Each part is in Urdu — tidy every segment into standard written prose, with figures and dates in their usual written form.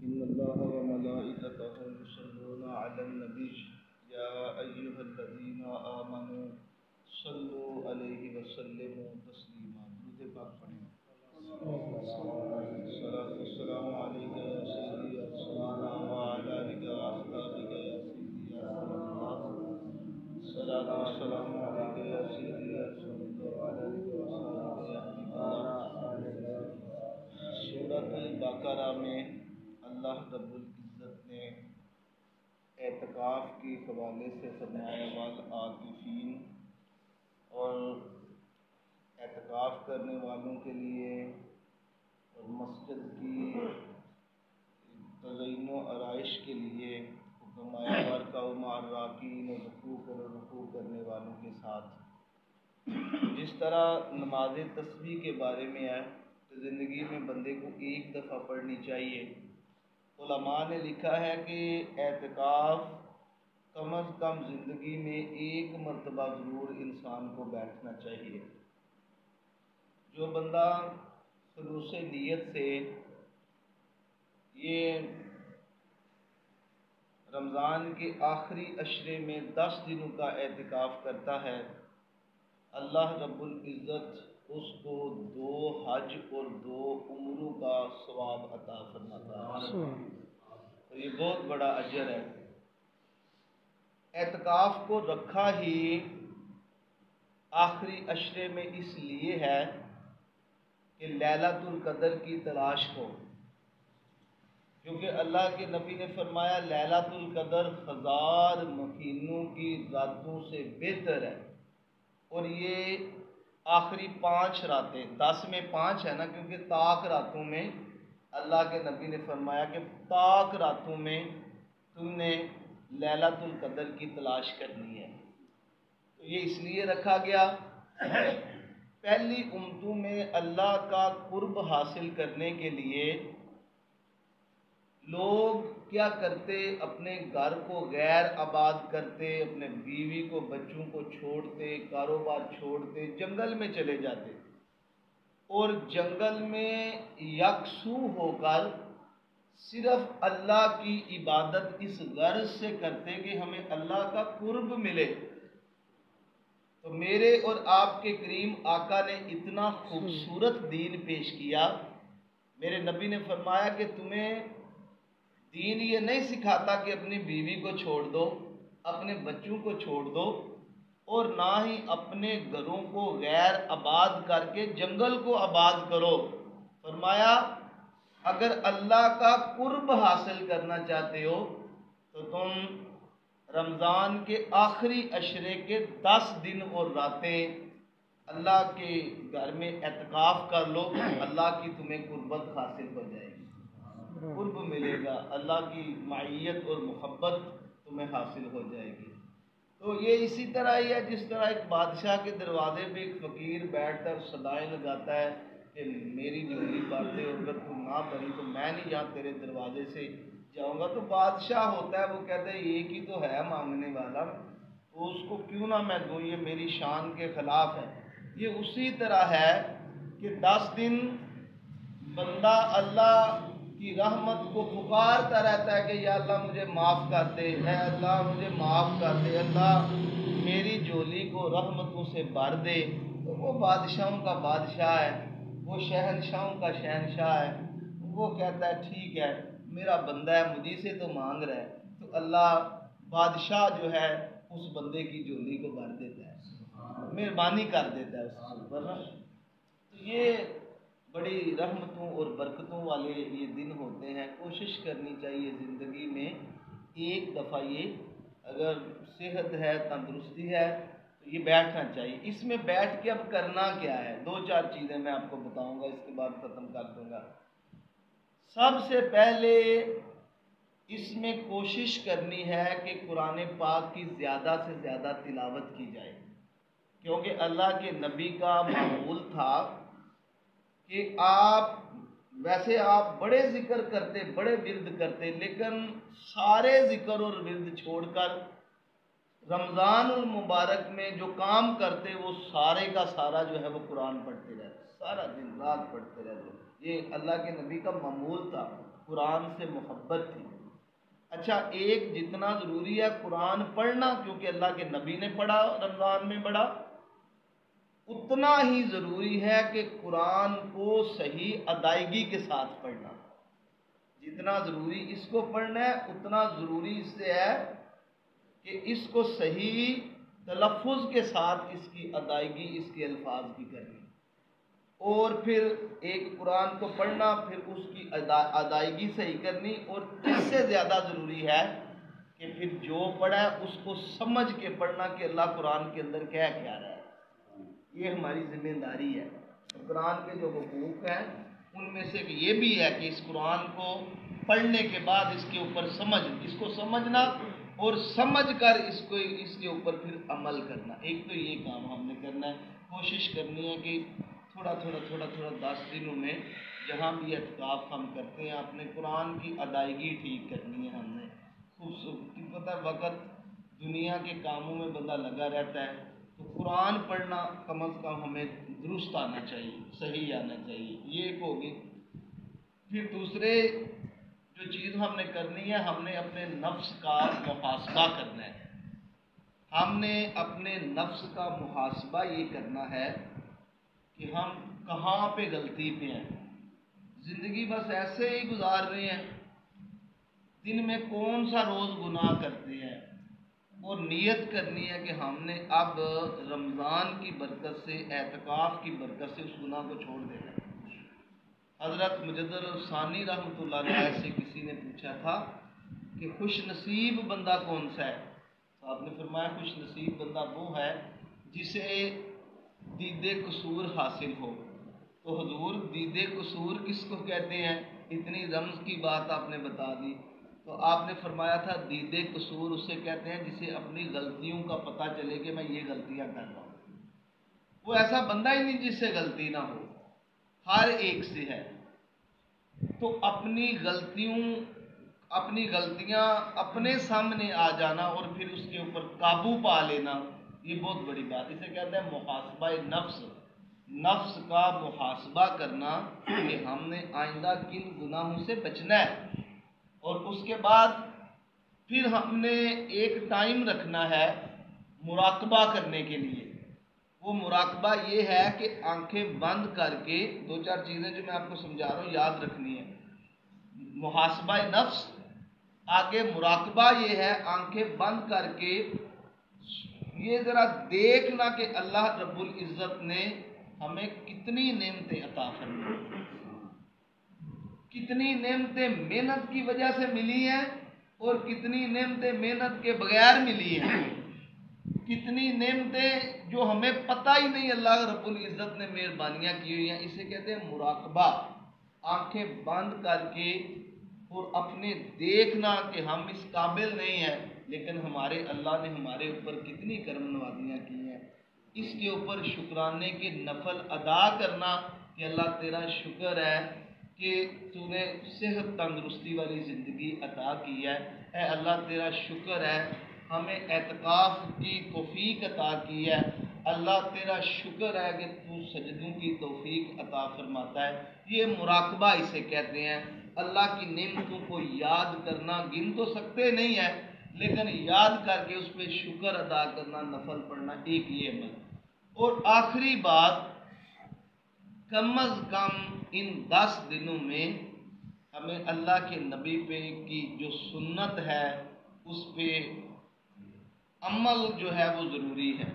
إن الله وملائكته يصلون على النبي يا أيها الذين آمنوا صلوا عليه وسلموا تسليما. درود پاک پڑھیں. الصلاة والسلام عليك يا سيدي يا رسول الله وعلى آلك وأصحابك يا سيدي يا رسول الله. الصلاة والسلام عليك يا سيدي يا رسول الله وعلى آلك وأصحابك يا حبيب الله. سورۃ البقرہ میں اللہ رب العزت نے اعتکاف کے حوالے سے فرمایا والعاکفین، اور اعتکاف کرنے والوں کے لیے اور مسجد کی تزئین و آرائش کے لیے حکم آیا وارکعوا مع الراکعین، رکوع کرو رکوع کرنے والوں کے ساتھ. جس طرح نماز تسبیح کے بارے میں ہے تو زندگی میں بندے کو ایک دفعہ پڑھنی چاہیے. علماء نے لکھا ہے کہ اعتکاف کم از کم زندگی میں ایک مرتبہ ضرور انسان کو بیٹھنا چاہیے. جو بندہ خلوص نیت سے یہ رمضان کے آخری عشرے میں 10 دنوں کا اعتکاف کرتا ہے، اللہ رب العزت اس کو 2 حج اور 2 عمروں کا ثواب عطا فرماتا ہے. تو یہ بہت بڑا اجر ہے. اعتکاف کو رکھا ہی آخری عشرے میں اس لیے ہے کہ لیلۃ القدر کی تلاش کو، کیونکہ اللہ کے نبی نے فرمایا لیلۃ القدر 1000 مہینوں کی راتوں سے بہتر ہے. اور یہ آخری 5 راتیں، 10 میں 5 ہے نا، کیونکہ طاق راتوں میں اللہ کے نبی نے فرمایا کہ طاق راتوں میں تم نے لیلۃ القدر کی تلاش کرنی ہے. تو یہ اس لیے رکھا گیا. پہلی امتوں میں اللہ کا قرب حاصل کرنے کے لیے لوگ کیا کرتے، اپنے گھر کو غیر آباد کرتے، اپنے بیوی کو بچوں کو چھوڑتے، کاروبار چھوڑتے، جنگل میں چلے جاتے اور جنگل میں یکسو ہو کر صرف اللہ کی عبادت اس غرض سے کرتے کہ ہمیں اللہ کا قرب ملے. تو میرے اور آپ کے کریم آقا نے اتنا خوبصورت دین پیش کیا. میرے نبی نے فرمایا کہ تمہیں دین یہ نہیں سکھاتا کہ اپنی بیوی کو چھوڑ دو، اپنے بچوں کو چھوڑ دو، اور نہ ہی اپنے گھروں کو غیر آباد کر کے جنگل کو آباد کرو. فرمایا اگر اللہ کا قرب حاصل کرنا چاہتے ہو تو تم رمضان کے آخری عشرے کے 10 دن اور راتیں اللہ کے گھر میں اعتکاف کر لو. اللہ کی تمہیں قربت حاصل ہو جائے گی، قرب ملے گا، اللہ کی معیت اور محبت تمہیں حاصل ہو جائے گی. تو یہ اسی طرح ہی ہے جس طرح ایک بادشاہ کے دروازے پہ ایک فقیر بیٹھ کر صدائیں لگاتا ہے کہ میری جھولی بھر دے، اور اگر تم نہ بھری تو میں نہیں یہاں تیرے دروازے سے جاؤں گا. تو بادشاہ ہوتا ہے، وہ کہتا ہے ایک ہی تو ہے مانگنے والا، تو اس کو کیوں نہ میں دوں، یہ میری شان کے خلاف ہے. یہ اسی طرح ہے کہ 10 دن بندہ اللہ کی رحمت کو پکارتا رہتا ہے کہ یا اللہ مجھے معاف کر دے، اے اللہ مجھے معاف کر دے، اللہ میری جھولی کو رحمتوں سے بھر دے. تو وہ بادشاہوں کا بادشاہ ہے، وہ شہنشاہوں کا شہنشاہ ہے. وہ کہتا ہے ٹھیک ہے میرا بندہ ہے، مجھے سے تو مانگ رہا ہے. تو اللہ بادشاہ جو ہے اس بندے کی جھولی کو بھر دیتا ہے، مہربانی کر دیتا ہے اس پر. تو یہ بڑی رحمتوں اور برکتوں والے یہ دن ہوتے ہیں. کوشش کرنی چاہیے زندگی میں ایک دفعہ یہ، اگر صحت ہے تندرستی ہے تو یہ بیٹھنا چاہیے. اس میں بیٹھ کے اب کرنا کیا ہے، 2-4 چیزیں میں آپ کو بتاؤں گا، اس کے بعد ختم کر دوں گا. سب سے پہلے اس میں کوشش کرنی ہے کہ قرآن پاک کی زیادہ سے زیادہ تلاوت کی جائے، کیونکہ اللہ کے نبی کا معمول تھا کہ ویسے آپ بڑے ذکر کرتے، بڑے ورد کرتے، لیکن سارے ذکر اور ورد چھوڑ کر رمضان المبارک میں جو کام کرتے وہ سارے کا سارا جو ہے وہ قرآن پڑھتے رہتے، سارا دن رات پڑھتے رہتے. یہ اللہ کے نبی کا معمول تھا، قرآن سے محبت تھی۔ اچھا، ایک جتنا ضروری ہے قرآن پڑھنا، کیونکہ اللہ کے نبی نے پڑھا رمضان میں پڑھا، اتنا ہی ضروری ہے کہ قرآن کو صحیح ادائیگی کے ساتھ پڑھنا۔ جتنا ضروری اس کو پڑھنا ہے، اتنا ضروری اس سے ہے کہ اس کو صحیح تلفظ کے ساتھ اس کی ادائیگی، اس کے الفاظ کی کرنی۔ اور پھر ایک قرآن کو پڑھنا، پھر اس کی ادائیگی صحیح کرنی، اور اس سے زیادہ ضروری ہے کہ پھر جو پڑھا ہے اس کو سمجھ کے پڑھنا کہ اللہ قرآن کے اندر کیا رہا ہے۔ یہ ہماری ذمہ داری ہے۔ قرآن کے جو حقوق ہیں ان میں سے یہ بھی ہے کہ اس قرآن کو پڑھنے کے بعد اس کے اوپر اس کو سمجھنا، اور سمجھ کر اس کے اوپر پھر عمل کرنا۔ ایک تو یہ کام ہم نے کرنا ہے، کوشش کرنی ہے کہ تھوڑا 10 دنوں میں جہاں بھی اعتکاف ہم کرتے ہیں اپنے قرآن کی ادائیگی ٹھیک کرنی ہے۔ ہم نے پتہ وقت دنیا کے کاموں میں بندہ لگا رہتا ہے، تو قرآن پڑھنا کم از کم ہمیں درست آنا چاہیے، صحیح آنا چاہیے۔ یہ ایک ہوگی۔ پھر دوسرے جو چیز ہم نے کرنی ہے، ہم نے اپنے نفس کا محاسبہ کرنا ہے۔ ہم نے اپنے نفس کا محاسبہ یہ کرنا ہے کہ ہم کہاں پہ غلطی پہ ہیں۔ زندگی بس ایسے ہی گزار رہے ہیں، دن میں کون سا روز گناہ کرتے ہیں، اور نیت کرنی ہے کہ ہم نے اب رمضان کی برکت سے، اعتکاف کی برکت سے اس گناہ کو چھوڑ دینا ہے۔ حضرت مجدد الثانی رحمۃ اللہ علیہ سے کسی نے پوچھا تھا کہ خوش نصیب بندہ کون سا ہے؟ تو آپ نے فرمایا خوش نصیب بندہ وہ ہے جسے دید قصور حاصل ہو۔ تو حضور دید قصور کس کو کہتے ہیں؟ اتنی رمز کی بات آپ نے بتا دی۔ تو آپ نے فرمایا تھا دید قصور اسے کہتے ہیں جسے اپنی غلطیوں کا پتہ چلے کہ میں یہ غلطیاں کر رہا ہوں۔ وہ ایسا بندہ ہی نہیں جس سے غلطی نہ ہو، ہر ایک سے ہے۔ تو اپنی غلطیاں اپنے سامنے آ جانا اور پھر اس کے اوپر قابو پا لینا، یہ بہت بڑی بات۔ اسے کہتے ہیں محاسبہ نفس، نفس کا محاسبہ کرنا کہ ہم نے آئندہ کن گناہوں سے بچنا ہے۔ اور اس کے بعد پھر ہم نے ایک ٹائم رکھنا ہے مراقبہ کرنے کے لیے۔ وہ مراقبہ یہ ہے کہ آنکھیں بند کر کے 2-4 چیزیں جو میں آپ کو سمجھا رہا ہوں یاد رکھنی ہے۔ محاسبہ نفس، آگے مراقبہ یہ ہے آنکھیں بند کر کے یہ ذرا دیکھنا کہ اللہ رب العزت نے ہمیں کتنی نعمتیں عطا فرمائی، کتنی نعمتیں محنت کی وجہ سے ملی ہیں اور کتنی نعمتیں محنت کے بغیر ملی ہیں، کتنی نعمتیں جو ہمیں پتہ ہی نہیں اللہ رب العزت نے مہربانیاں کی ہوئی ہیں۔ اسے کہتے ہیں مراقبہ، آنکھیں بند کر کے اور اپنے دیکھنا کہ ہم اس قابل نہیں ہیں، لیکن ہمارے اللہ نے ہمارے اوپر کتنی کرم نوازیاں کی ہیں۔ اس کے اوپر شکرانے کے نفل ادا کرنا کہ اللہ تیرا شکر ہے کہ تو نے صحت تندرستی والی زندگی عطا کی ہے، اے اللہ تیرا شکر ہے ہمیں اعتکاف کی توفیق عطا کی ہے، اللہ تیرا شکر ہے کہ تو سجدوں کی توفیق عطا فرماتا ہے۔ یہ مراقبہ اسے کہتے ہیں۔ اللہ کی نعمتوں کو یاد کرنا، گن تو سکتے نہیں ہیں لیکن یاد کر کے اس پہ شکر ادا کرنا، نفل پڑھنا، ایک یہ عمل۔ اور آخری بات، کم از کم ان 10 دنوں میں ہمیں اللہ کے نبی پہ کی جو سنت ہے اس پہ عمل جو ہے وہ ضروری ہے۔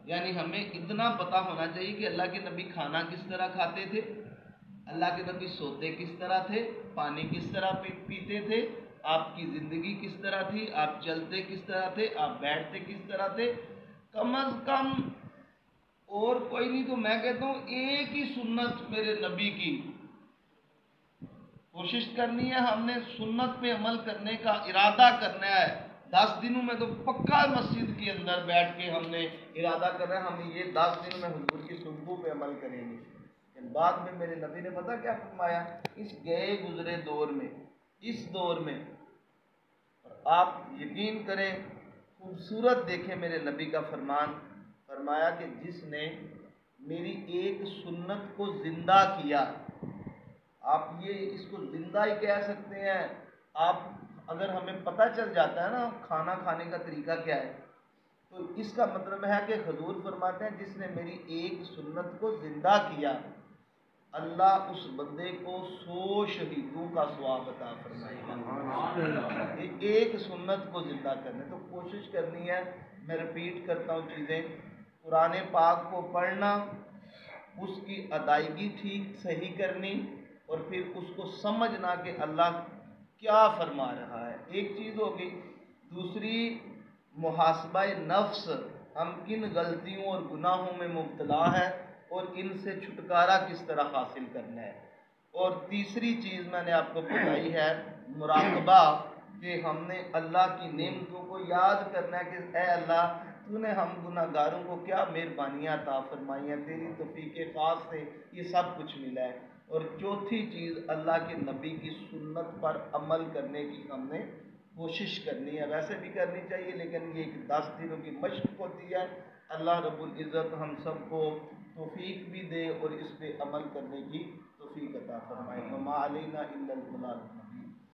یعنی ہمیں اتنا پتہ ہونا چاہیے کہ اللہ کے نبی کھانا کس طرح کھاتے تھے، اللہ کے نبی سوتے کس طرح تھے، پانی کس طرح پیتے تھے، آپ کی زندگی کس طرح تھی، آپ چلتے کس طرح تھے، آپ بیٹھتے کس طرح تھے۔ کم از کم اور کوئی نہیں تو میں کہتا ہوں ایک ہی سنت میرے نبی کی کوشش کرنی ہے۔ ہم نے سنت پہ عمل کرنے کا ارادہ کرنا ہے۔ 10 دنوں میں تو پکا مسجد کے اندر بیٹھ کے ہم نے ارادہ کرنا ہے ہم یہ 10 دنوں میں حضور کی سنتوں پہ عمل کریں گے۔ بعد میں میرے نبی نے پتہ کیا فرمایا، اس گئے گزرے دور میں، اس دور میں، اور آپ یقین کریں خوبصورت دیکھیں میرے نبی کا فرمان، فرمایا کہ جس نے میری ایک سنت کو زندہ کیا، آپ یہ اس کو زندہ ہی کہہ سکتے ہیں۔ آپ اگر ہمیں پتہ چل جاتا ہے نا کھانا کھانے کا طریقہ کیا ہے، تو اس کا مطلب ہے کہ حضور فرماتے ہیں جس نے میری ایک سنت کو زندہ کیا، اللہ اس بندے کو 100 شہیدوں کا ثواب عطا فرمائے گا۔ یہ ایک سنت کو زندہ کرنے، تو کوشش کرنی ہے۔ میں رپیٹ کرتا ہوں چیزیں، قرآن پاک کو پڑھنا، اس کی ادائیگی ٹھیک صحیح کرنی، اور پھر اس کو سمجھنا کہ اللہ کیا فرما رہا ہے، ایک چیز ہوگی۔ دوسری، محاسبہ نفس، ہم کن غلطیوں اور گناہوں میں مبتلا ہے اور ان سے چھٹکارا کس طرح حاصل کرنا ہے۔ اور تیسری چیز میں نے آپ کو بتائی ہے مراقبہ، کہ ہم نے اللہ کی نعمتوں کو یاد کرنا ہے کہ اے اللہ تو نے ہم گناہ گاروں کو کیا مہربانیاں عطا فرمائی ہیں، تیری توفیق خاص سے یہ سب کچھ ملا ہے۔ اور چوتھی چیز، اللہ کے نبی کی سنت پر عمل کرنے کی ہم نے کوشش کرنی ہے، ویسے بھی کرنی چاہیے لیکن یہ ایک 10 دنوں کی مشق ہوتی ہے۔ اللہ رب العزت ہم سب کو توفیق بھی دے اور اس پہ عمل کرنے کی توفیق عطا فرمائے۔ وما علینا الا البلاغ۔